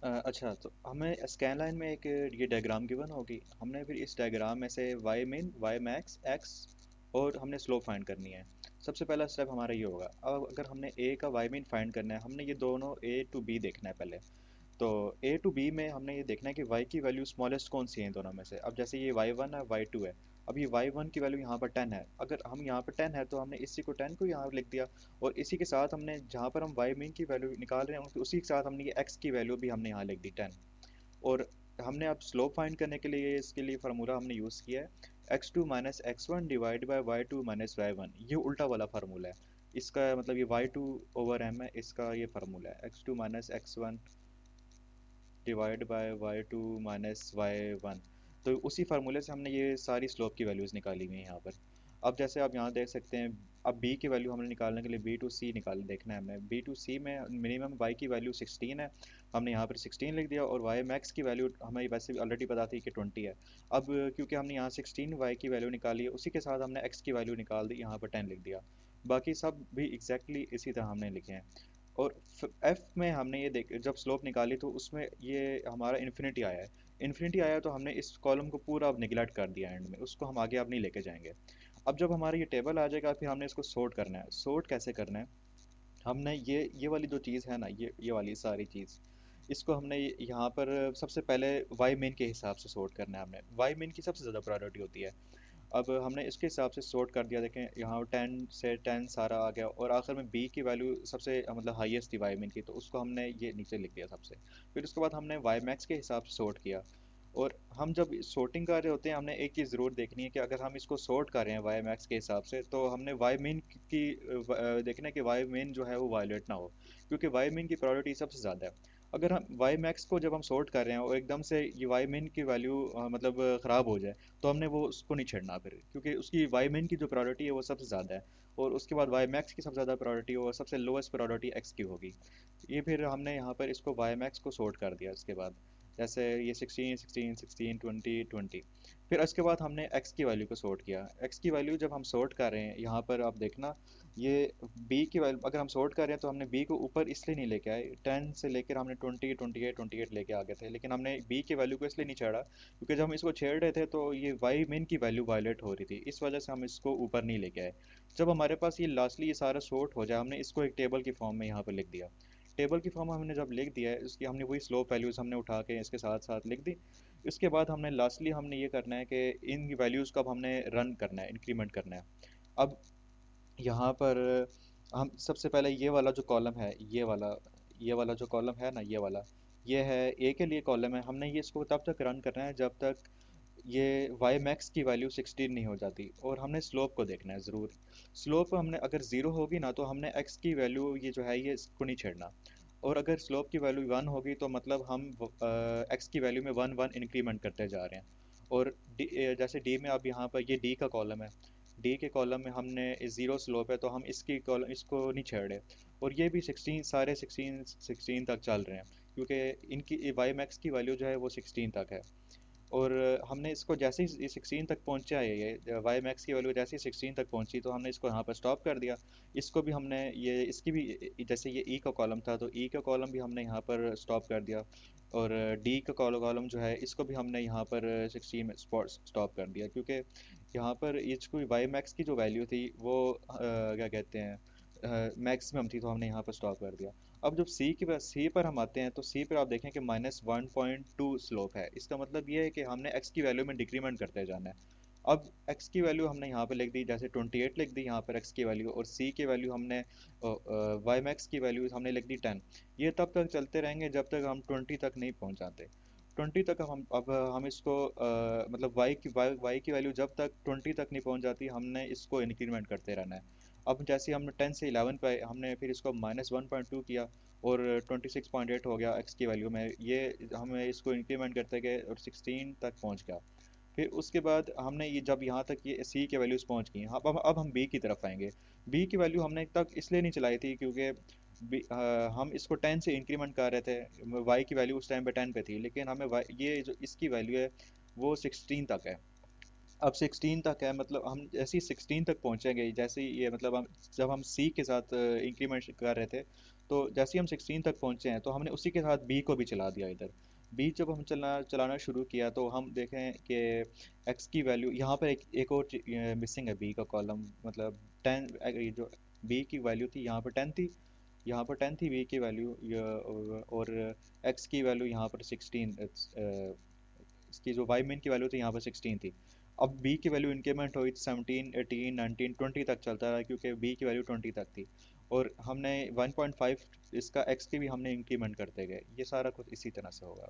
अच्छा, तो हमें स्कैन लाइन में एक ये डायग्राम गिवन होगी। हमने फिर इस डायग्राम में से वाई मिन, वाई मैक्स, एक्स और हमने स्लोप फाइंड करनी है। सबसे पहला स्टेप हमारा ये होगा। अब अगर हमने ए का वाई मिन फाइंड करना है, हमने ये दोनों ए टू बी देखना है पहले। तो ए टू बी में हमने ये देखना है कि y की वैल्यू स्मॉलेस्ट कौन सी है इन दोनों में से। अब जैसे ये y1 है, y2 है। अब ये y1 की वैल्यू यहाँ पर 10 है। अगर हम यहाँ पर 10 है तो हमने इसी को 10 को यहाँ लिख दिया। और इसी के साथ हमने जहाँ पर हम y मीन की वैल्यू निकाल रहे हैं उसी के साथ हमने ये x की वैल्यू भी हमने यहाँ लिख दी 10। और हमने अब स्लोप फाइंड करने के लिए इसके लिए फार्मूला हमने यूज़ किया है x2 minus X one divide by y2 minus y1। ये उल्टा वाला फार्मूला है। इसका मतलब ये y2 ओवर m है, इसका ये फार्मूला है x2 minus X one divide by Y two minus Y one. तो उसी फार्मूले से हमने ये सारी स्लोप की वैल्यूज़ निकाली हुई हैं यहाँ पर। अब जैसे आप यहाँ देख सकते हैं, अब b की वैल्यू हमने निकालने के लिए बी टू सी निकाल देखना है हमें। बी टू सी में मिनिमम y की वैल्यू 16 है। हमने यहाँ पर 16 लिख दिया और y मैक्स की वैल्यू हमें वैसे भी ऑलरेडी पता थी कि 20 है। अब क्योंकि हमने यहाँ 16 y की वैल्यू निकाली है, उसी के साथ हमने x की वैल्यू निकाल दी, यहाँ पर 10 लिख दिया। बाकी सब भी एग्जैक्टली इसी तरह हमने लिखे हैं। और एफ में हमने ये देख जब स्लोप निकाली तो उसमें ये हमारा इन्फिनिटी आया है। इन्फिनिटी आया तो हमने इस कॉलम को पूरा अब निगलेक्ट कर दिया एंड में, उसको हम आगे अब नहीं लेके जाएंगे। अब जब हमारा ये टेबल आ जाएगा फिर हमने इसको सोर्ट करना है। सोर्ट कैसे करना है, हमने ये वाली जो चीज़ है ना, ये वाली सारी चीज़, इसको हमने यहाँ पर सबसे पहले वाई मेन के हिसाब से सोर्ट करना है। हमने वाई मेन की सबसे ज़्यादा प्रायोरिटी होती है। अब हमने इसके हिसाब से सॉर्ट कर दिया। देखें यहाँ 10 से 10 सारा आ गया और आखिर में बी की वैल्यू सबसे मतलब हाईएस्ट थी वाई मिन की, तो उसको हमने ये नीचे लिख दिया सबसे। फिर उसके बाद हमने वाई मैक्स के हिसाब से सॉर्ट किया। और हम जब सॉर्टिंग कर रहे होते हैं हमने एक चीज़ ज़रूर देखनी है कि अगर हम इसको सॉर्ट कर रहे हैं वाई मैक्स के हिसाब से तो हमने वाई मिन की देखना है कि वाई मिन जो है वो वायलेट ना हो, क्योंकि वाई मिन की प्रायोरिटी सबसे ज़्यादा है। अगर हम वाई मैक्स को जब हम सॉर्ट कर रहे हैं और एकदम से ये वाई मिन की वैल्यू मतलब ख़राब हो जाए तो हमने वो उसको नहीं छेड़ना फिर, क्योंकि उसकी वाई मेन की जो प्रायोरिटी है वो सबसे ज़्यादा है। और उसके बाद वाई मैक्स की सबसे ज़्यादा प्रायोरिटी और सबसे लोएस्ट प्रायोरिटी एक्स की होगी। ये फिर हमने यहाँ पर इसको वाई मैक्स को सॉर्ट कर दिया। इसके बाद जैसे ये 16 16 16 20 20। फिर इसके बाद हमने एक्स की वैल्यू को सॉर्ट किया। एक्स की वैल्यू जब हम सॉर्ट कर रहे हैं यहाँ पर आप देखना, ये बी की वैल्यू अगर हम सॉर्ट कर रहे हैं तो हमने बी को ऊपर इसलिए नहीं लेके आए। 10 से लेकर हमने 20 28 28 लेके आ गए थे, लेकिन हमने बी की वैल्यू को इसलिए नहीं छेड़ा क्योंकि जब हम इसको छेड़ रहे थे तो ये वाई मेन की वैल्यू वायलेट हो रही थी, इस वजह से हम इसको ऊपर नहीं लेके आए। जब हमारे पास ये लास्टली ये सारा सॉर्ट हो जाए हमने इसको एक टेबल की फॉर्म में यहाँ पर लिख दिया। टेबल की फॉर्म में हमने जब लिख दिया है इसकी हमने वही स्लोप वैल्यूज़ हमने उठा के इसके साथ साथ लिख दी। इसके बाद हमने लास्टली हमने ये करना है कि इन वैल्यूज़ को अब हमने रन करना है, इंक्रीमेंट करना है। अब यहाँ पर हम सबसे पहले ये वाला जो कॉलम है, ये वाला जो कॉलम है ना, ये है ए के लिए कॉलम है। हमने ये इसको तब तक रन करना है जब तक ये वाई मैक्स की वैल्यू 16 नहीं हो जाती। और हमने स्लोप को देखना है ज़रूर। स्लोप हमने अगर ज़ीरो होगी ना तो हमने एक्स की वैल्यू ये जो है ये इसको नहीं छेड़ना। और अगर स्लोप की वैल्यू वन होगी तो मतलब हम एक्स की वैल्यू में वन वन इंक्रीमेंट करते जा रहे हैं। और जैसे डी में अब यहाँ पर ये डी का कॉलम है। डी के कॉलम में हमने ज़ीरो स्लोप है तो हम इसकी कॉलम इसको नहीं छेड़े। और ये भी 16 सारे 16 16 तक चल रहे हैं, क्योंकि इनकी वाई मैक्स की वैल्यू जो है वो 16 तक है। और हमने इसको जैसे ही 16 तक पहुंचा है, ये वाई मैक्स की वैल्यू जैसे ही 16 तक पहुंची तो हमने इसको यहाँ पर स्टॉप कर दिया। इसको भी हमने ये इसकी भी जैसे ये ई का कॉलम था तो ई का कॉलम भी हमने यहाँ पर स्टॉप कर दिया। और डी का कॉलम जो है इसको भी हमने यहाँ पर 16 में स्टॉप कर दिया, क्योंकि यहाँ पर इसको वाई मैक्स की जो वैल्यू थी वो क्या कहते हैं मैक्सिमम थी, तो हमने यहाँ पर स्टॉप कर दिया। अब जब सी पर हम आते हैं तो सी पर आप देखें कि -1.2 स्लोप है। इसका मतलब ये है कि हमने एक्स की वैल्यू में डिक्रीमेंट करते जाना है। अब एक्स की वैल्यू हमने यहाँ पर लिख दी, जैसे 28 लिख दी यहाँ पर एक्स की वैल्यू, और सी की वैल्यू हमने वाई मैक्स की वैल्यू हमने लिख दी 10। ये तब तक चलते रहेंगे जब तक हम 20 तक नहीं पहुँच जाते। 20 तक हम अब हम इसको मतलब वाई की वैल्यू जब तक 20 तक नहीं पहुँच जाती हमने इसको इंक्रीमेंट करते रहना है। अब जैसे हमने 10 से 11 पे हमने फिर इसको -1.2 किया और 26.8 हो गया एक्स की वैल्यू में। ये हमें इसको इंक्रीमेंट करते गए और 16 तक पहुंच गया। फिर उसके बाद हमने ये जब यहाँ तक ये सी के वैल्यूज़ पहुंच गई, अब हम बी की तरफ आएंगे। बी की वैल्यू हमने तक इसलिए नहीं चलाई थी क्योंकि हम इसको 10 से इंक्रीमेंट कर रहे थे। वाई की वैल्यू उस टाइम पे 10 पे थी, लेकिन हमें ये जो इसकी वैल्यू है वो 16 तक है। अब 16 तक है, मतलब हम जैसे ही 16 तक पहुंचेंगे, जैसे ही ये मतलब हम जब हम सी के साथ इंक्रीमेंट कर रहे थे तो जैसे ही हम 16 तक पहुंचे हैं तो हमने उसी के साथ बी को भी चला दिया इधर। बी जब हम चलाना शुरू किया तो हम देखें कि एक्स की वैल्यू यहाँ पर एक और मिसिंग है बी का कॉलम, मतलब 10, ये जो बी की वैल्यू थी यहाँ पर 10 थी, यहाँ पर 10 थी बी की वैल्यू, और एक्स की वैल्यू यहाँ पर 16, इसकी जो वाई मेन की वैल्यू थी यहाँ पर 16 थी। अब बी की वैल्यू इंक्रीमेंट हुई 17, 18, 19, 20 तक चलता रहा क्योंकि बी की वैल्यू 20 तक थी, और हमने 1.5 इसका एक्स की भी हमने इंक्रीमेंट करते गए। ये सारा कुछ इसी तरह से होगा।